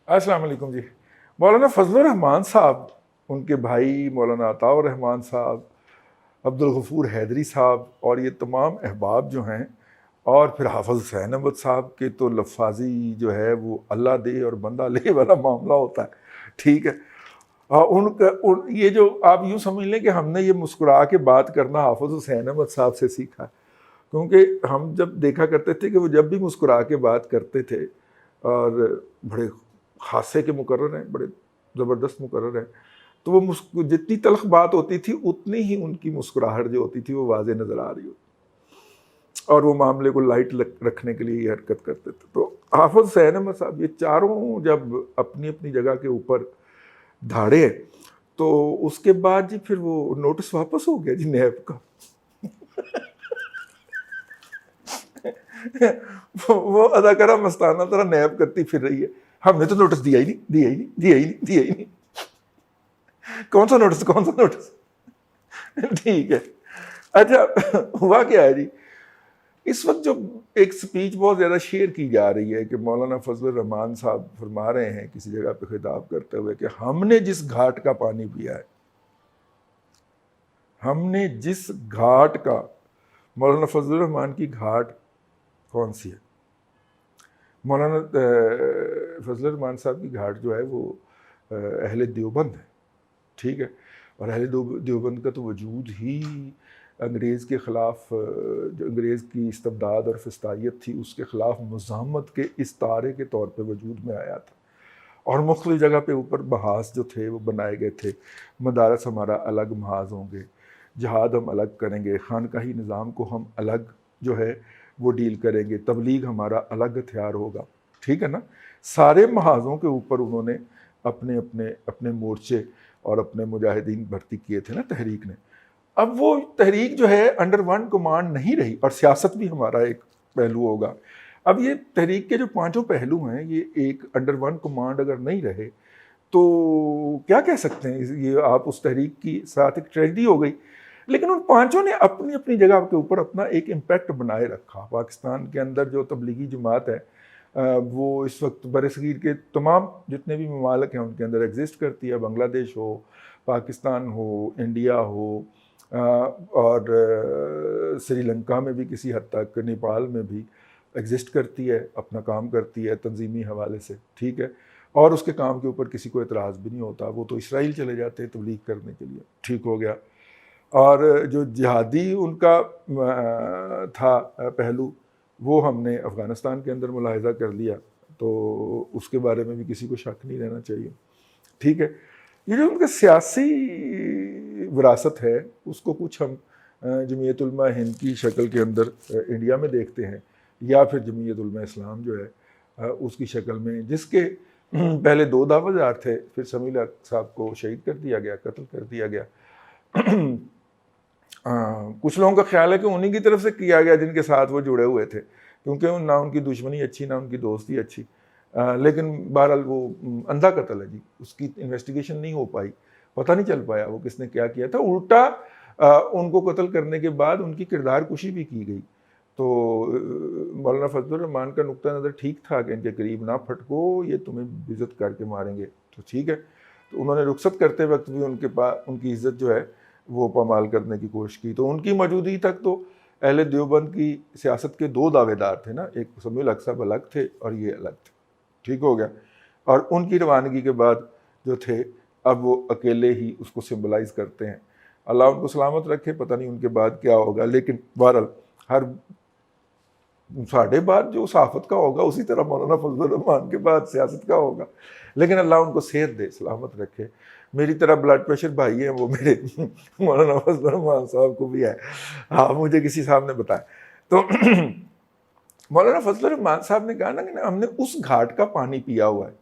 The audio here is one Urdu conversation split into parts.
السلام علیکم جی. مولانا فضل الرحمان صاحب، ان کے بھائی مولانا عطاء الرحمان صاحب، عبدالغفور حیدری صاحب اور یہ تمام احباب جو ہیں، اور پھر حافظ حسین احمد صاحب کے تو لفاظی جو ہے وہ اللہ دے اور بندہ لے والا معاملہ ہوتا ہے. ٹھیک ہے. ان کا یہ جو آپ یوں سمجھ لیں کہ ہم نے یہ مسکرا کے بات کرنا حافظ حسین احمد صاحب سے سیکھا ہے، کیونکہ ہم جب دیکھا کرتے تھے کہ وہ جب بھی مسکرا کے بات کرتے تھے، اور بڑے خاصے کے مقرر ہیں، بڑے زبردست مقرر ہیں، تو وہ جتنی تلخ بات ہوتی تھی اتنی ہی ان کی مسکراہٹ جو ہوتی تھی وہ واضح نظر آ رہی ہوتی، اور وہ معاملے کو لائٹ رکھنے کے لیے یہ حرکت کرتے تھے. تو حافظ حسین احمد صاحب یہ چاروں جب اپنی اپنی جگہ کے اوپر دھاڑے، تو اس کے بعد جی پھر وہ نوٹس واپس ہو گیا جی نیب کا. وہ اداکارہ مستانہ طرح نیب کرتی پھر رہی ہے، ہم نے تو نوٹس دیا ہی نہیں. کون سا نوٹس. ٹھیک ہے. اچھا ہوا کیا ہے جی، اس وقت جو ایک سپیچ بہت زیادہ شیئر کی جا رہی ہے کہ مولانا فضل الرحمان صاحب فرما رہے ہیں کسی جگہ پہ خطاب کرتے ہوئے کہ ہم نے جس گھاٹ کا پانی پیا ہے، ہم نے جس گھاٹ کا، مولانا فضل الرحمان کی گھاٹ کون سی ہے؟ مولانا فضل الرحمان صاحب کی گھاٹ جو ہے وہ اہل دیوبند ہے. ٹھیک ہے. اور اہل دیوبند کا تو وجود ہی انگریز کے خلاف، جو انگریز کی استبداد اور فسطائیت تھی اس کے خلاف مزاحمت کے استعارے کے طور پہ وجود میں آیا تھا، اور مختلف جگہ پہ اوپر محاذ جو تھے وہ بنائے گئے تھے. مدارس ہمارا الگ محاذ ہوں گے، جہاد ہم الگ کریں گے، خانقاہی نظام کو ہم الگ جو ہے وہ ڈیل کریں گے، تبلیغ ہمارا الگ ہتھیار ہوگا. ٹھیک ہے نا. سارے محاذوں کے اوپر انہوں نے اپنے مورچے اور اپنے مجاہدین بھرتی کیے تھے نا تحریک نے. اب وہ تحریک جو ہے انڈر ون کمانڈ نہیں رہی، اور سیاست بھی ہمارا ایک پہلو ہوگا. اب یہ تحریک کے جو پانچوں پہلو ہیں، یہ ایک انڈر ون کمانڈ اگر نہیں رہے تو کیا کہہ سکتے ہیں، یہ آپ اس تحریک کی ساتھ ایک ٹریجڈی ہو گئی. لیکن ان پانچوں نے اپنی اپنی جگہ کے اوپر اپنا ایک امپیکٹ بنائے رکھا. پاکستان کے اندر جو تبلیغی جماعت ہے وہ اس وقت بر صغیر کے تمام جتنے بھی ممالک ہیں ان کے اندر ایگزسٹ کرتی ہے. بنگلہ دیش ہو، پاکستان ہو، انڈیا ہو، اور سری لنکا میں بھی کسی حد تک، نیپال میں بھی ایگزسٹ کرتی ہے، اپنا کام کرتی ہے تنظیمی حوالے سے. ٹھیک ہے. اور اس کے کام کے اوپر کسی کو اعتراض بھی نہیں ہوتا. وہ تو اسرائیل چلے جاتے ہیں تبلیغ کرنے کے لیے. ٹھیک ہو گیا. اور جو جہادی ان کا تھا پہلو، وہ ہم نے افغانستان کے اندر ملاحظہ کر لیا، تو اس کے بارے میں بھی کسی کو شک نہیں رہنا چاہیے. ٹھیک ہے. یہ جو ان کا سیاسی وراثت ہے اس کو کچھ ہم جمعیت علماء ہند کی شکل کے اندر انڈیا میں دیکھتے ہیں، یا پھر جمعیت علماء اسلام جو ہے اس کی شکل میں، جس کے پہلے 2 دعویٰ دار تھے، پھر سمیع الحق صاحب کو شہید کر دیا گیا، قتل کر دیا گیا. کچھ لوگوں کا خیال ہے کہ انہی کی طرف سے کیا گیا جن کے ساتھ وہ جڑے ہوئے تھے، کیونکہ نہ ان کی دشمنی اچھی نہ ان کی دوستی اچھی. لیکن بہرحال وہ اندھا قتل ہے جی، اس کی انویسٹیگیشن نہیں ہو پائی، پتہ نہیں چل پایا وہ کس نے کیا کیا تھا. الٹا ان کو قتل کرنے کے بعد ان کی کردار کشی بھی کی گئی. تو مولانا فضل الرحمان کا نقطہ نظر ٹھیک تھا کہ ان کے قریب نہ پھٹکو، یہ تمہیں عزت کر کے ماریں گے. تو ٹھیک ہے. تو انہوں نے رخصت کرتے وقت بھی ان کی عزت جو ہے وہ پامال کرنے کی کوشش کی. تو ان کی موجودگی تک تو اہل دیوبند کی سیاست کے 2 دعوے دار تھے نا، ایک سمیع الحق صاحب الگ تھے اور یہ الگ تھے. ٹھیک ہو گیا. اور ان کی روانگی کے بعد جو تھے اب وہ اکیلے ہی اس کو سمبلائز کرتے ہیں. اللہ ان کو سلامت رکھے، پتہ نہیں ان کے بعد کیا ہوگا. لیکن بہرحال ہر ساڑھے بعد جو صحافت کا ہوگا اسی طرح مولانا فضل الرحمان کے بعد سیاست کا ہوگا. لیکن اللہ ان کو صحت دے، سلامت رکھے. میری طرح بلڈ پریشر بھائی ہیں وہ میرے مولانا فضل الرحمان صاحب کو بھی ہے. ہاں مجھے کسی صاحب نے بتایا. تو مولانا فضل الرحمان صاحب نے کہا نا کہ ہم نے اس گھاٹ کا پانی پیا ہوا ہے.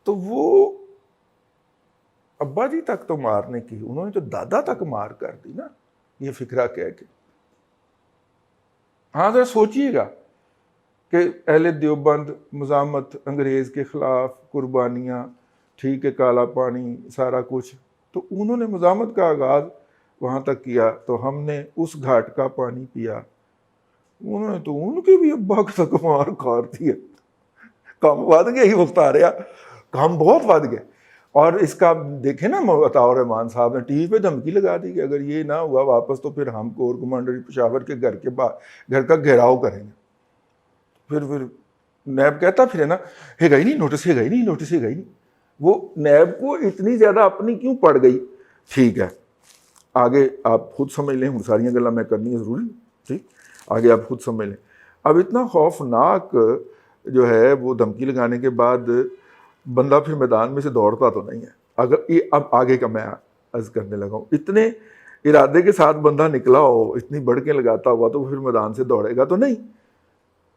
تو وہ ابا جی تک تو مارنے کی، انہوں نے تو دادا تک مار کر دی نا یہ فکرہ کہہ کے. ہاں ذرا سوچئے گا کہ اہل دیوبند، مزاحمت انگریز کے خلاف، قربانیاں، ٹھیک ہے، کالا پانی، سارا کچھ، تو انہوں نے مزاحمت کا آغاز وہاں تک کیا. تو ہم نے اس گھاٹ کا پانی پیا. انہوں نے تو ان کے بھی ابا کا تک مار کار دیا. کم ود گئے ہی مختاریہ کم بہت ود گئے. اور اس کا دیکھیں نا عطاء الرحمان صاحب نے ٹی وی پہ دھمکی لگا دی کہ اگر یہ نہ ہوا واپس تو پھر ہم کور کمانڈر پشاور کے گھر کا گھیراؤ کریں گے. پھر نیب کہتا پھر ہے نا ہے گئی نہیں نوٹس ہے گئی نہیں نوٹس ہے گئی نہیں. وہ نیب کو اتنی زیادہ اپنی کیوں پڑ گئی. ٹھیک ہے آگے آپ خود سمجھ لیں, ہوں ساریاں گلاں میں کرنی ہے ضروری, ٹھیک آگے آپ خود سمجھ لیں. اب اتنا خوفناک جو ہے وہ دھمکی لگانے کے بعد بندہ پھر میدان میں سے دوڑتا تو نہیں ہے. اگر یہ اب آگے کا میں عرض کرنے لگا ہوں, اتنے ارادے کے ساتھ بندہ نکلا ہو, اتنی بڑکیں لگاتا ہوا, تو پھر میدان سے دوڑے گا تو نہیں.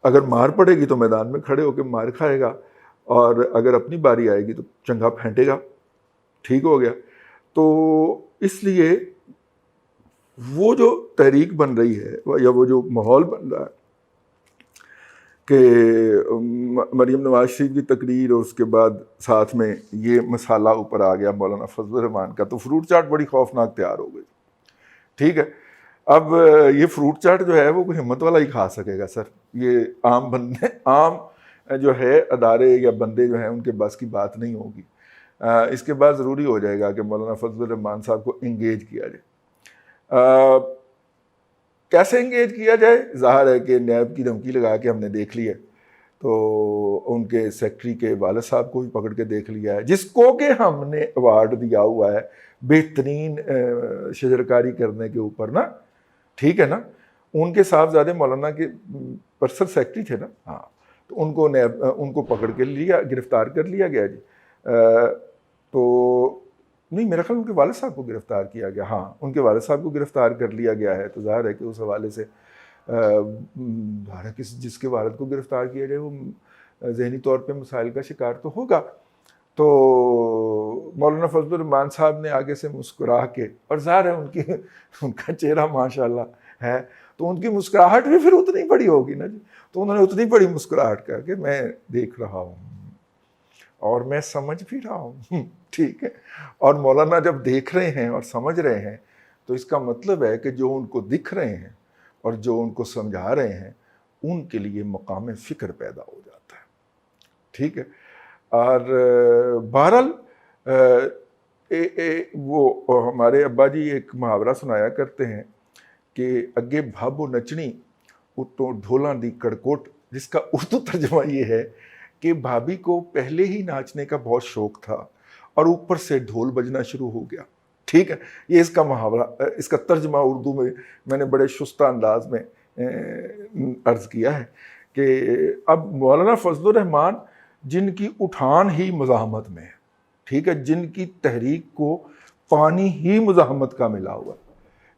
اگر مار پڑے گی تو میدان میں کھڑے ہو کے مار کھائے گا, اور اگر اپنی باری آئے گی تو چنگا پھینٹے گا. ٹھیک ہو گیا. تو اس لیے وہ جو تحریک بن رہی ہے یا وہ جو ماحول بن رہا ہے کہ مریم نواز شریف کی تقریر اور اس کے بعد ساتھ میں یہ مسالہ اوپر آ گیا مولانا فضل الرحمان کا, تو فروٹ چاٹ بڑی خوفناک تیار ہو گئی. ٹھیک ہے, اب یہ فروٹ چاٹ جو ہے وہ کوئی ہمت والا ہی کھا سکے گا سر. یہ عام بندے عام جو ہے ادارے یا بندے جو ہیں ان کے بس کی بات نہیں ہوگی. اس کے بعد ضروری ہو جائے گا کہ مولانا فضل الرحمان صاحب کو انگیج کیا جائے. کیسے انگیج کیا جائے؟ ظاہر ہے کہ نیب کی دھمکی لگا کے ہم نے دیکھ لی ہے, تو ان کے سیکٹری کے والد صاحب کو بھی پکڑ کے دیکھ لیا ہے, جس کو کہ ہم نے ایوارڈ دیا ہوا ہے بہترین شجرکاری کرنے کے اوپر نا. ٹھیک ہے نا, ان کے صاحبزادے مولانا کے پرسنل سیکٹری تھے نا, ہاں, تو ان کو پکڑ کے لیا, گرفتار کر لیا گیا جی. تو نہیں, میرا خیال ان کے والد صاحب کو گرفتار کیا گیا, ہاں ان کے والد صاحب کو گرفتار کر لیا گیا ہے. تو ظاہر ہے کہ اس حوالے سے جس کے والد کو گرفتار کیا جائے وہ ذہنی طور پہ مسائل کا شکار تو ہوگا. تو مولانا فضل الرحمان صاحب نے آگے سے مسکرا کے, اور ظاہر ہے ان کا چہرہ ماشاءاللہ ہے, تو ان کی مسکراہٹ بھی پھر اتنی بڑی ہوگی نا جی. تو انہوں نے اتنی بڑی مسکراہٹ کر کے میں دیکھ رہا ہوں اور میں سمجھ بھی رہا ہوں. ٹھیک ہے, اور مولانا جب دیکھ رہے ہیں اور سمجھ رہے ہیں تو اس کا مطلب ہے کہ جو ان کو دکھ رہے ہیں اور جو ان کو سمجھا رہے ہیں ان کے لیے مقام فکر پیدا ہو جاتا ہے. ٹھیک ہے, اور بہرحال وہ ہمارے ابا جی ایک محاورہ سنایا کرتے ہیں کہ اگے بھابو نچنی اتوں ڈھولاں دی کڑکوٹ, جس کا اردو ترجمہ یہ ہے کہ بھابھی کو پہلے ہی ناچنے کا بہت شوق تھا اور اوپر سے ڈھول بجنا شروع ہو گیا. ٹھیک ہے, یہ اس کا محاورہ, اس کا ترجمہ اردو میں نے بڑے شستہ انداز میں عرض کیا ہے کہ اب مولانا فضل الرحمان جن کی اٹھان ہی مزاحمت میں ہے, ٹھیک ہے, جن کی تحریک کو پانی ہی مزاحمت کا ملا ہوا,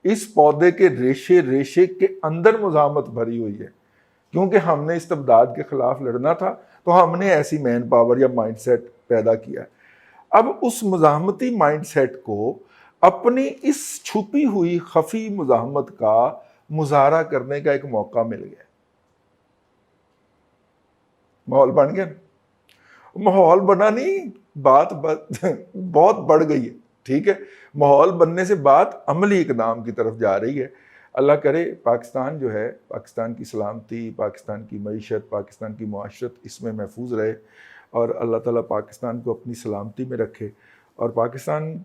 اس پودے کے ریشے ریشے کے اندر مزاحمت بھری ہوئی ہے. کیونکہ ہم نے استبداد کے خلاف لڑنا تھا تو ہم نے ایسی مین پاور یا مائنڈ سیٹ پیدا کیا ہے. اب اس مزاحمتی مائنڈ سیٹ کو اپنی اس چھپی ہوئی خفی مزاحمت کا مظاہرہ کرنے کا ایک موقع مل گیا. ماحول بن گیا, ماحول بنا نہیں, بات بہت بڑھ گئی ہے. ٹھیک ہے, ماحول بننے سے بات عملی اقدام کی طرف جا رہی ہے. اللہ کرے پاکستان جو ہے, پاکستان کی سلامتی, پاکستان کی معیشت, پاکستان کی معاشرت اس میں محفوظ رہے, اور اللہ تعالیٰ پاکستان کو اپنی سلامتی میں رکھے, اور پاکستان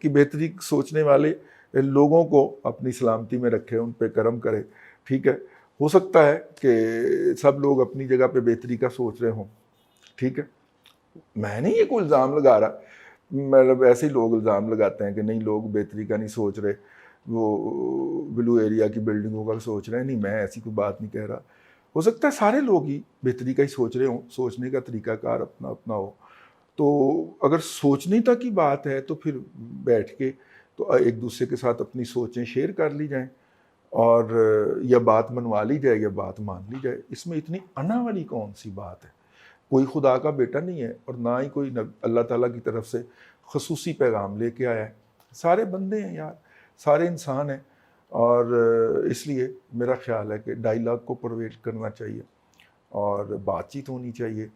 کی بہتری سوچنے والے لوگوں کو اپنی سلامتی میں رکھے, ان پہ کرم کرے. ٹھیک ہے, ہو سکتا ہے کہ سب لوگ اپنی جگہ پہ بہتری کا سوچ رہے ہوں. ٹھیک ہے, میں نہیں یہ کوئی الزام لگا رہا, مطلب ایسے ہی لوگ الزام لگاتے ہیں کہ نہیں لوگ بہتری کا نہیں سوچ رہے, وہ بلو ایریا کی بلڈنگوں کا سوچ رہے ہیں. نہیں, میں ایسی کوئی بات نہیں کہہ رہا. ہو سکتا ہے سارے لوگ ہی بہتری کا ہی سوچ رہے ہوں, سوچنے کا طریقہ کار اپنا اپنا ہو. تو اگر سوچنے تک کی بات ہے تو پھر بیٹھ کے تو ایک دوسرے کے ساتھ اپنی سوچیں شیئر کر لی جائیں, اور یا بات منوا لی جائے یا بات مان لی جائے. اس میں اتنی انا والی کون سی بات ہے؟ کوئی خدا کا بیٹا نہیں ہے, اور نہ ہی کوئی اللہ تعالیٰ کی طرف سے خصوصی پیغام لے کے آیا ہے. سارے بندے ہیں یار, سارے انسان ہیں, اور اس لیے میرا خیال ہے کہ ڈائیلاگ کو پرویٹ کرنا چاہیے اور بات چیت ہونی چاہیے.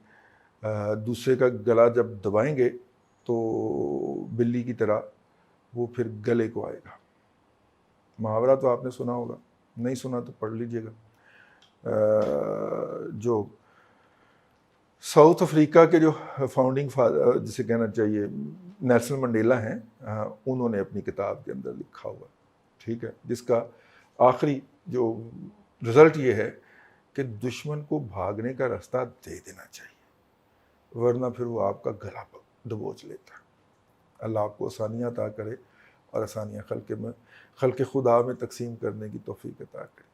دوسرے کا گلا جب دبائیں گے تو بلی کی طرح وہ پھر گلے کو آئے گا. محاورہ تو آپ نے سنا ہوگا, نہیں سنا تو پڑھ لیجئے گا. جو ساؤتھ افریقہ کے جو فاؤنڈنگ فادر جسے کہنا چاہیے نیلسن منڈیلا ہیں، انہوں نے اپنی کتاب کے اندر لکھا ہوا، ٹھیک ہے، جس کا آخری جو رزلٹ یہ ہے کہ دشمن کو بھاگنے کا راستہ دے دینا چاہیے، ورنہ پھر وہ آپ کا گلا دبوچ لیتا ہے۔ اللہ آپ کو آسانیاں عطا کرے اور آسانیاں خلق خدا میں تقسیم کرنے کی توفیق عطا کرے۔